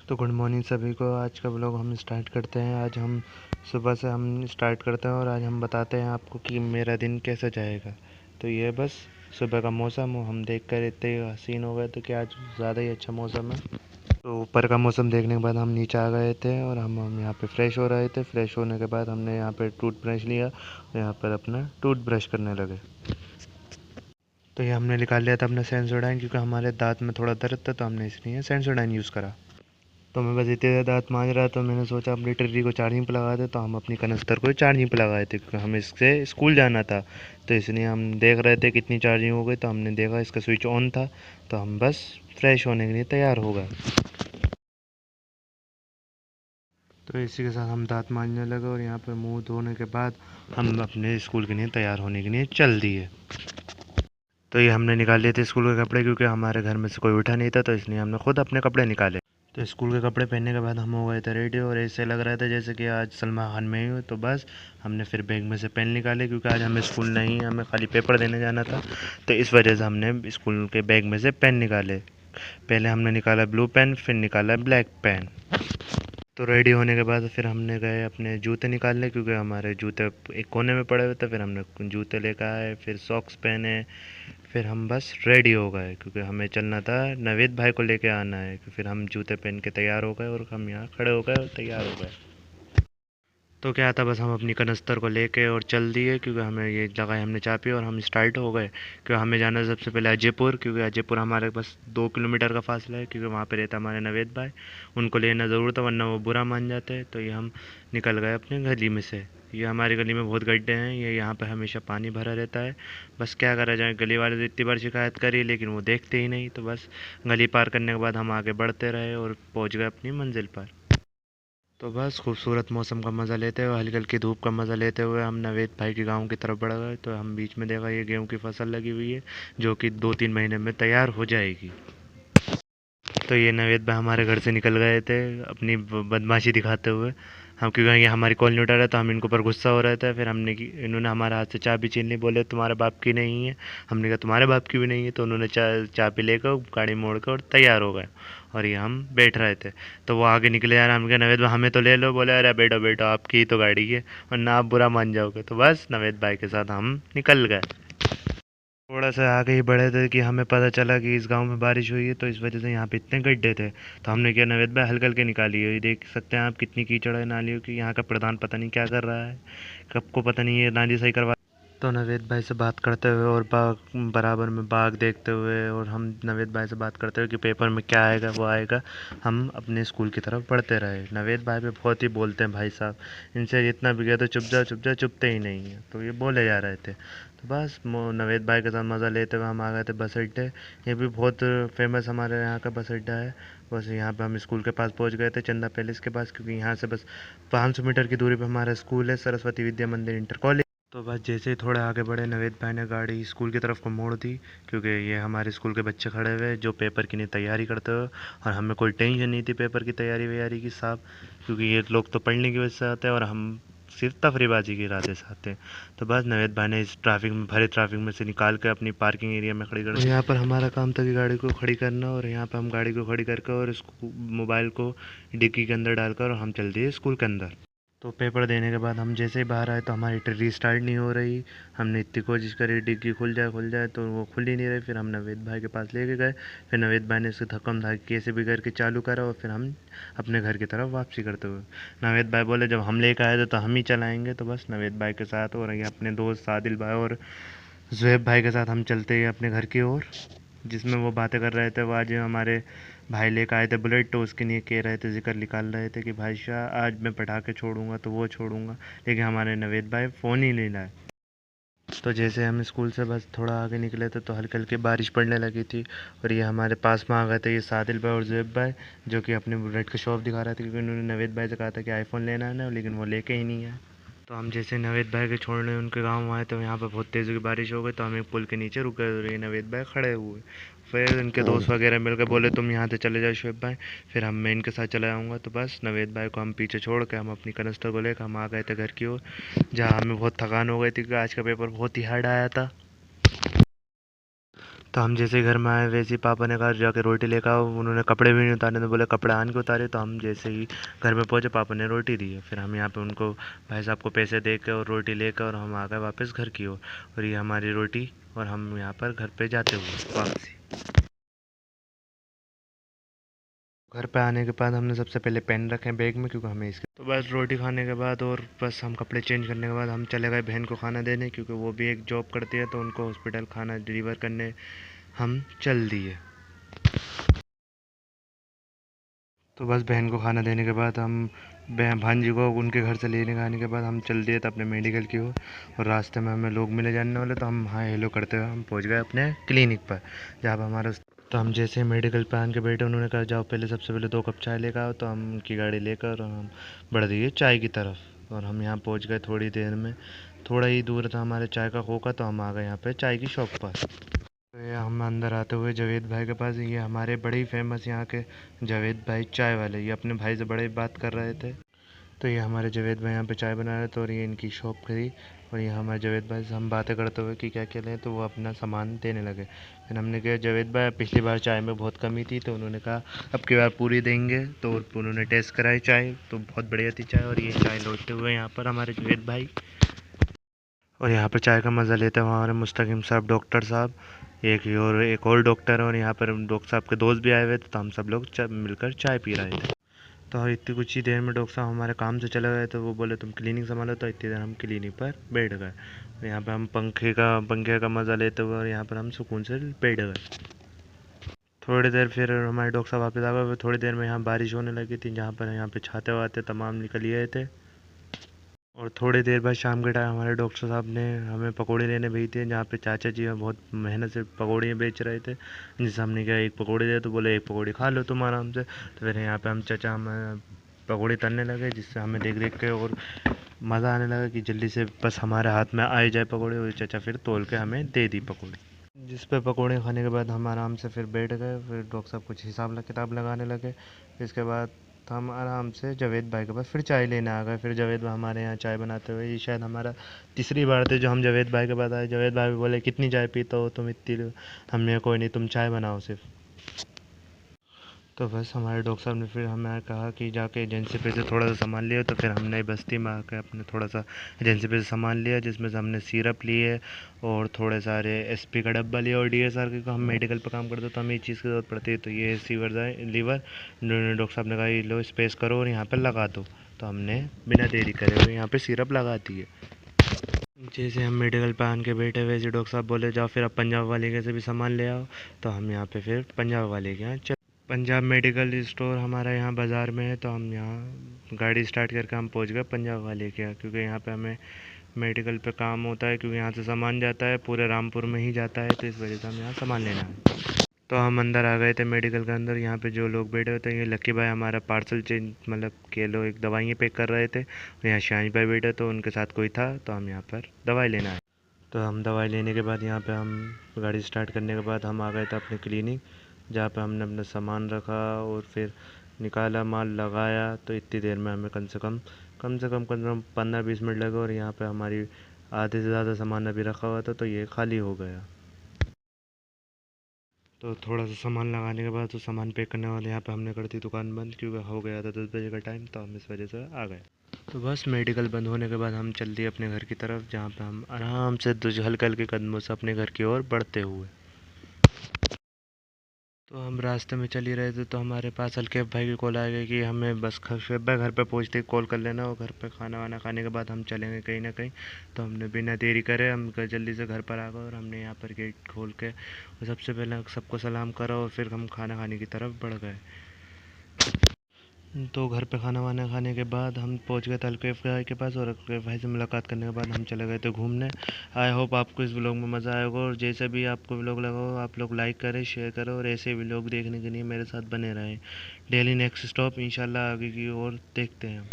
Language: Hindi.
तो गुड मॉर्निंग सभी को। आज का ब्लॉग हम स्टार्ट करते हैं। आज हम सुबह से हम स्टार्ट करते हैं और आज हम बताते हैं आपको कि मेरा दिन कैसे जाएगा। तो ये बस सुबह का मौसम हम देख कर इतने हसीन हो गए थे कि आज ज़्यादा ही अच्छा मौसम है। तो ऊपर का मौसम देखने के बाद हम नीचे आ गए थे और हम यहाँ पे फ्रेश हो रहे थे। फ्रेश होने के बाद हमने यहाँ पे टूथब्रश लिया और यहाँ पर अपना टूथब्रश करने लगे। तो ये हमने निकाल लिया था अपना सेंसोडाइन, क्योंकि हमारे दांत में थोड़ा दर्द था तो हमने इसलिए सेंसोडाइन यूज़ करा। तो मैं बस इतने देर दांत मांज रहा तो मैंने सोचा अपनी टिर्री को चार्जिंग पे लगा दे। तो हम अपनी कनस्तर को चार्जिंग पे लगाए थे क्योंकि हमें इससे स्कूल जाना था। तो इसलिए हम देख रहे थे कितनी चार्जिंग हो गई। तो हमने देखा इसका स्विच ऑन था। तो हम बस फ्रेश होने के लिए तैयार हो गए। तो इसी के साथ हम दांत मांजने लगे और यहाँ पर मुंह धोने के बाद हम अपने स्कूल के लिए तैयार होने के लिए चल दिए। तो ये हमने निकाल लिए थे स्कूल के कपड़े, क्योंकि हमारे घर में से कोई उठा नहीं था। तो इसलिए हमने खुद अपने कपड़े निकाले। तो स्कूल के कपड़े पहनने के बाद हम हो गए थे रेडी और ऐसे लग रहा था जैसे कि आज सलमान खान में ही हो। तो बस हमने फिर बैग में से पेन निकाले, क्योंकि आज हमें स्कूल नहीं, हमें खाली पेपर देने जाना था। तो इस वजह से हमने स्कूल के बैग में से पेन निकाले। पहले हमने निकाला ब्लू पेन, फिर निकाला ब्लैक पेन। तो रेडी होने के बाद फिर हमने गए अपने जूते निकालने, क्योंकि हमारे जूते एक कोने में पड़े हुए थे। फिर हमने जूते लेकर आए, फिर सॉक्स पहने, फिर हम बस रेडी हो गए, क्योंकि हमें चलना था नवेद भाई को लेके आना है। फिर हम जूते पहन के तैयार हो गए और हम यहाँ खड़े हो गए और तैयार हो गए। तो क्या था, बस हम अपनी कनस्तर को लेके और चल दिए, क्योंकि हमें ये जगह हमने चापी और हम स्टार्ट हो गए। क्योंकि हमें जाना है सबसे पहले अजयपुर, क्योंकि अजयपुर हमारे बस 2 किलोमीटर का फासला है, क्योंकि वहाँ पे रहता हमारे नवेद भाई। उनको लेना ज़रूर था, वरना वो बुरा मान जाते हैं। तो ये हम निकल गए अपने गली में से। ये हमारी गली में बहुत गड्ढे हैं, ये यहाँ पे हमेशा पानी भरा रहता है। बस क्या करा जाए, गली वाले तो इतनी बार शिकायत करी लेकिन वो देखते ही नहीं। तो बस गली पार करने के बाद हम आगे बढ़ते रहे और पहुँच गए अपनी मंजिल पर। तो बस खूबसूरत मौसम का मज़ा लेते हुए, हल्की हल्की धूप का मज़ा लेते हुए हम नवेद भाई के गांव की तरफ बढ़ गए। तो हम बीच में देखा ये गेहूं की फसल लगी हुई है, जो कि 2-3 महीने में तैयार हो जाएगी। तो ये नवेद भाई हमारे घर से निकल गए थे अपनी बदमाशी दिखाते हुए। हम, क्योंकि ये हमारी कॉलोनी उठा रहे तो हम इनको पर गुस्सा हो रहा था। फिर इन्होंने हमारे हाथ से चाबी छीन ली, बोले तुम्हारे बाप की नहीं है। हमने कहा तुम्हारे बाप की भी नहीं है। तो उन्होंने चाबी लेकर गाड़ी मोड़ कर और तैयार हो गए। और ये हम बैठ रहे थे। तो वो आगे निकले जा रहे, हम कहा नवेद भाई हमें तो ले लो। बोले अरे बैठो बैठो, आपकी ही तो गाड़ी है, वरना आप बुरा मान जाओगे। तो बस नवेद भाई के साथ हम निकल गए। थोड़ा सा आगे ही बढ़े थे कि हमें पता चला कि इस गांव में बारिश हुई है, तो इस वजह से यहाँ पे इतने गड्ढे थे। तो हमने किया, नवेद भाई हल्के हल्के निकालिए। ये देख सकते हैं आप कितनी कीचड़ है नालियों की। यहाँ का प्रधान पता नहीं क्या कर रहा है, कब को पता नहीं ये नाली सही करवा। तो नवेद भाई से बात करते हुए और बाग बराबर में बाग देखते हुए और हम नवेद भाई से बात करते हुए कि पेपर में क्या आएगा वो आएगा, हम अपने स्कूल की तरफ बढ़ते रहे। नवेद भाई पे बहुत ही बोलते हैं भाई साहब, इनसे जितना भी गया तो चुप जा, चुपते ही नहीं है। तो ये बोले जा रहे थे। तो बस नवेद भाई के साथ मज़ा लेते हुए हम आ गए थे बस अड्डे। ये भी बहुत फेमस हमारे यहाँ का बस अड्डा है। बस यहाँ पे हम स्कूल के पास पहुँच गए थे, चंदा पैलेस के पास, क्योंकि यहाँ से बस 500 मीटर की दूरी पे हमारा स्कूल है, सरस्वती विद्या मंदिर इंटर कॉलेज। तो बस जैसे ही थोड़े आगे बढ़े, नवेद भाई ने गाड़ी स्कूल की तरफ को मोड़ दी, क्योंकि ये हमारे स्कूल के बच्चे खड़े हुए जो पेपर की नहीं तैयारी करते हुए। और हमें कोई टेंशन नहीं थी पेपर की तैयारी वैयारी की साहब, क्योंकि ये लोग तो पढ़ने की वजह से आते हैं और हम सिर्फ तफरीबाजी के इरादे से आते हैं। तो बस नवेद भाई ने इस ट्रैफिक में, भरे ट्रैफिक में से निकाल कर अपनी पार्किंग एरिया में खड़ी कर दी। यहाँ पर हमारा काम था कि गाड़ी को खड़ी करना, और यहाँ पर हम गाड़ी को खड़ी करके और इसको मोबाइल को डिक्की के अंदर डालकर और हम चल दिए स्कूल के अंदर। तो पेपर देने के बाद हम जैसे ही बाहर आए तो हमारी ट्रेन स्टार्ट नहीं हो रही। हमने इतनी कोशिश करी डिग्गी खुल जाए, तो वो खुल ही नहीं रही। फिर हम नवेद भाई के पास लेके गए। फिर नवेद भाई ने इसको धक्कम धक्की कैसे भी करके चालू करा और फिर हम अपने घर की तरफ वापसी करते हुए, नवेद भाई बोले जब हम लेकर आए थे तो हम ही चलाएंगे। तो बस नवेद भाई के साथ और ये अपने दोस्त सादिल भाई और जुएब भाई के साथ हम चलते हैं अपने घर की ओर। जिसमें वो बातें कर रहे थे, वो आज हमारे भाई लेकर आए थे बुलेट, तो उसके लिए कह रहे थे, जिक्र निकाल रहे थे कि भाई शाह आज मैं पटाखे छोड़ूंगा तो वो छोड़ूंगा, लेकिन हमारे नवेद भाई फ़ोन ही नहीं लाए। तो जैसे हम स्कूल से बस थोड़ा आगे निकले थे तो हल्की हल्की बारिश पड़ने लगी थी। और ये हमारे पास में आ गए थे, ये सादिल भाई और जुएब भाई, जो कि अपने बुलेट की शॉप दिखा रहे थे, क्योंकि उन्होंने नवेद भाई से कहा था कि आईफोन लेना है ना, लेकिन वो लेके ही नहीं आए। तो हम जैसे नवेद भाई के छोड़ने उनके गांव आए तो यहाँ पर बहुत तेज़ की बारिश हो गई। तो हम एक पुल के नीचे रुक गए और ये नवेद भाई खड़े हुए। फिर इनके दोस्त वगैरह मिलकर बोले तुम यहाँ से चले जाओ शुएब भाई, फिर मैं इनके साथ चला जाऊँगा। तो बस नवेद भाई को हम पीछे छोड़ के हम अपनी कनस्तर को लेकर हम आ गए थे घर की ओर, जहाँ हमें बहुत थकान हो गई थी, क्योंकि आज का पेपर बहुत ही हार्ड आया था। तो हम जैसे ही घर में आए वैसे ही पापा ने कहा जाके रोटी लेकर आओ। उन्होंने कपड़े भी नहीं उतारे तो बोले कपड़े आन के उतारे। तो हम जैसे ही घर में पहुँचे पापा ने रोटी दी है। फिर हम यहाँ पे उनको भाई साहब को पैसे दे के और रोटी लेकर और हम आ गए वापस घर की ओर। और ये हमारी रोटी और हम यहाँ पर घर पे जाते हुए वापसी। घर पे आने के बाद हमने सबसे पहले पेन रखे बैग में क्योंकि हमें इसके तो बस रोटी खाने के बाद और बस हम कपड़े चेंज करने के बाद हम चले गए बहन को खाना देने क्योंकि वो भी एक जॉब करती है तो उनको हॉस्पिटल खाना डिलीवर करने हम चल दिए। तो बस बहन को खाना देने के बाद हम बहन भांजी को उनके घर से लेने आने के बाद हम चल दिए थे अपने मेडिकल की ओर। और रास्ते में हमें लोग मिले जानने वाले तो हम हाँ हेलो करते हुए हम पहुंच गए अपने क्लिनिक पर जहाँ पर हमारा तो हम जैसे ही मेडिकल पर आन के बैठे उन्होंने कहा जाओ पहले सबसे पहले 2 कप चाय लेकर आओ। तो हम उनकी गाड़ी लेकर हम बढ़ दिए चाय की तरफ और हम यहाँ पहुँच गए थोड़ी देर में। थोड़ा ही दूर था हमारे चाय का खोखा तो हम आ गए यहाँ पे चाय की शॉप पर। तो ये हम अंदर आते हुए जावेद भाई के पास ये हमारे बड़े ही फेमस यहाँ के जावेद भाई चाय वाले ये अपने भाई से बड़े बात कर रहे थे। तो ये हमारे जावेद भाई यहाँ पे चाय बना रहे थे और ये इनकी शॉप थी। और ये हमारे जावेद भाई से हम बातें करते हुए कि क्या क्या लें तो वो अपना सामान देने लगे। फिर हमने कहा जावेद भाई पिछली बार चाय में बहुत कमी थी तो उन्होंने कहा अब की बार पूरी देंगे। तो उन्होंने टेस्ट कराई चाय तो बहुत बढ़िया थी चाय। और ये चाय लौटते हुए यहाँ पर हमारे जावेद भाई और यहाँ पर चाय का मज़ा लेते हैं हमारे मुस्तकीम साहब डॉक्टर साहब एक और डॉक्टर है और यहाँ पर डॉक्टर साहब के दोस्त भी आए हुए थे तो हम सब लोग मिलकर चाय पी रहे थे। तो इतनी कुछ ही देर में डॉक्टर साहब हमारे काम से चले गए तो वो बोले तुम क्लिनिक संभालो। तो इतनी देर हम क्लिनिक पर बैठ गए। यहाँ पर हम पंखे का मज़ा लेते हुए और यहाँ पर हम सुकून से बैठ गए। थोड़ी देर फिर हमारे डॉक्टर साहब वापस आ गए। थोड़ी देर में यहाँ बारिश होने लगी थी जहाँ पर यहाँ पे छाते वाते तमाम निकल गए थे। और थोड़ी देर बाद शाम के टाइम हमारे डॉक्टर साहब ने हमें पकौड़े लेने भेज दिए जहाँ पे चाचा जी बहुत मेहनत से पकौड़े बेच रहे थे। जिससे हमने कहा एक पकौड़ी दे तो बोले एक पकौड़ी खा लो तुम आराम से। तो फिर यहाँ पे हम चाचा हमें पकौड़ी तलने लगे जिससे हमें देख देख के और मज़ा आने लगा कि जल्दी से बस हमारे हाथ में आ जाए पकौड़ी। और चाचा फिर तोल के हमें दे दी पकौड़ी। जिस पे पकौड़े खाने के बाद हम आराम से फिर बैठ गए। फिर डॉक्टर साहब कुछ हिसाब किताब लगाने लगे। इसके बाद तो हम आराम से जावेद भाई के पास फिर चाय लेने आ गए। फिर जावेद भाई हमारे यहाँ चाय बनाते हुए ये शायद हमारा तीसरी बार थे जो हम जावेद भाई के पास आए। जावेद भाई भी बोले कितनी चाय पीते हो तुम इतनी। हमने कोई नहीं तुम चाय बनाओ सिर्फ। तो बस हमारे डॉक्टर साहब ने फिर हमें कहा कि जाके एजेंसी पे से थोड़ा सा सामान लिया। तो फिर हमने बस्ती में आकर अपने थोड़ा सा एजेंसी पे से सामान लिया जिसमें से हमने सिरप लिए और थोड़े सारे एसपी का डब्बा लिया। और डीएसआर के हम मेडिकल पे काम करते तो हमें ये चीज़ की ज़रूरत पड़ती है। तो ये लीवर डॉक्टर साहब ने कहा ये लो स्पेस करो और यहाँ पर लगा दो। तो हमने बिना देरी करे हुए यहाँ पर सिरप लगा दी है। जैसे हम मेडिकल पे आन के बैठे वैसे डॉक्टर साहब बोले जाओ फिर आप पंजाब वाले के से भी सामान ले आओ। तो हम यहाँ पे फिर पंजाब वाले के यहाँ पंजाब मेडिकल स्टोर हमारा यहाँ बाज़ार में है। तो हम यहाँ गाड़ी स्टार्ट करके हम पहुँच गए पंजाब वाले के यहाँ क्योंकि यहाँ पे हमें मेडिकल पे काम होता है क्योंकि यहाँ से सामान जाता है पूरे रामपुर में ही जाता है। तो इस वजह से हम यहाँ सामान लेना है। तो हम अंदर आ गए थे मेडिकल के अंदर। यहाँ पे जो लोग बैठे हुए थे ये लक्की भाई हमारा पार्सल चेंज मतलब के लोग एक दवाइयाँ पैक कर रहे थे। और यहाँ शांज भाई बैठे तो उनके साथ कोई था तो हम यहाँ पर दवाई लेना है। तो हम दवाई लेने के बाद यहाँ पे हम गाड़ी स्टार्ट करने के बाद हम आ गए थे अपने क्लिनिक जहाँ पे हमने अपना सामान रखा और फिर निकाला माल लगाया। तो इतनी देर में हमें कम से कम 15-20 मिनट लगे। और यहाँ पे हमारी आधे से ज़्यादा सामान अभी रखा हुआ था तो ये खाली हो गया। तो थोड़ा सा सामान लगाने के बाद तो सामान पैक करने वाले यहाँ पे हमने कर दी दुकान बंद क्योंकि हो गया था 10 बजे का टाइम। तो हम इस वजह से आ गए। तो बस मेडिकल बंद होने के बाद हम चल दिए अपने घर की तरफ जहाँ पे हम आराम से हल्के हल्के कदमों से अपने घर की ओर बढ़ते हुए। तो हम रास्ते में चल ही रहे थे तो हमारे पास अलकेब भाई की कॉल आ गई कि हमें बस शुएब भाई घर पे पहुँचते ही कॉल कर लेना और घर पे खाना वाना खाने के बाद हम चलेंगे कहीं ना कहीं। तो हमने बिना देरी करे हम जल्दी से घर पर आ गए और हमने यहाँ पर गेट खोल के और सबसे पहले सबको सलाम करा और फिर हम खाना खाने की तरफ बढ़ गए। तो घर पे खाना वाना खाने के बाद हम पहुंच गए थे अलकेब भाई के पास। और अलकेब भाई से मुलाकात करने के बाद हम चले गए थे घूमने। आई होप आपको इस व्लॉग में मज़ा आएगा और जैसे भी आपको व्लॉग लगा हो आप लोग लाइक करें शेयर करें और ऐसे व्लॉग देखने के लिए मेरे साथ बने रहें। डेली नेक्स्ट स्टॉप इंशाल्लाह आगे की ओर देखते हैं।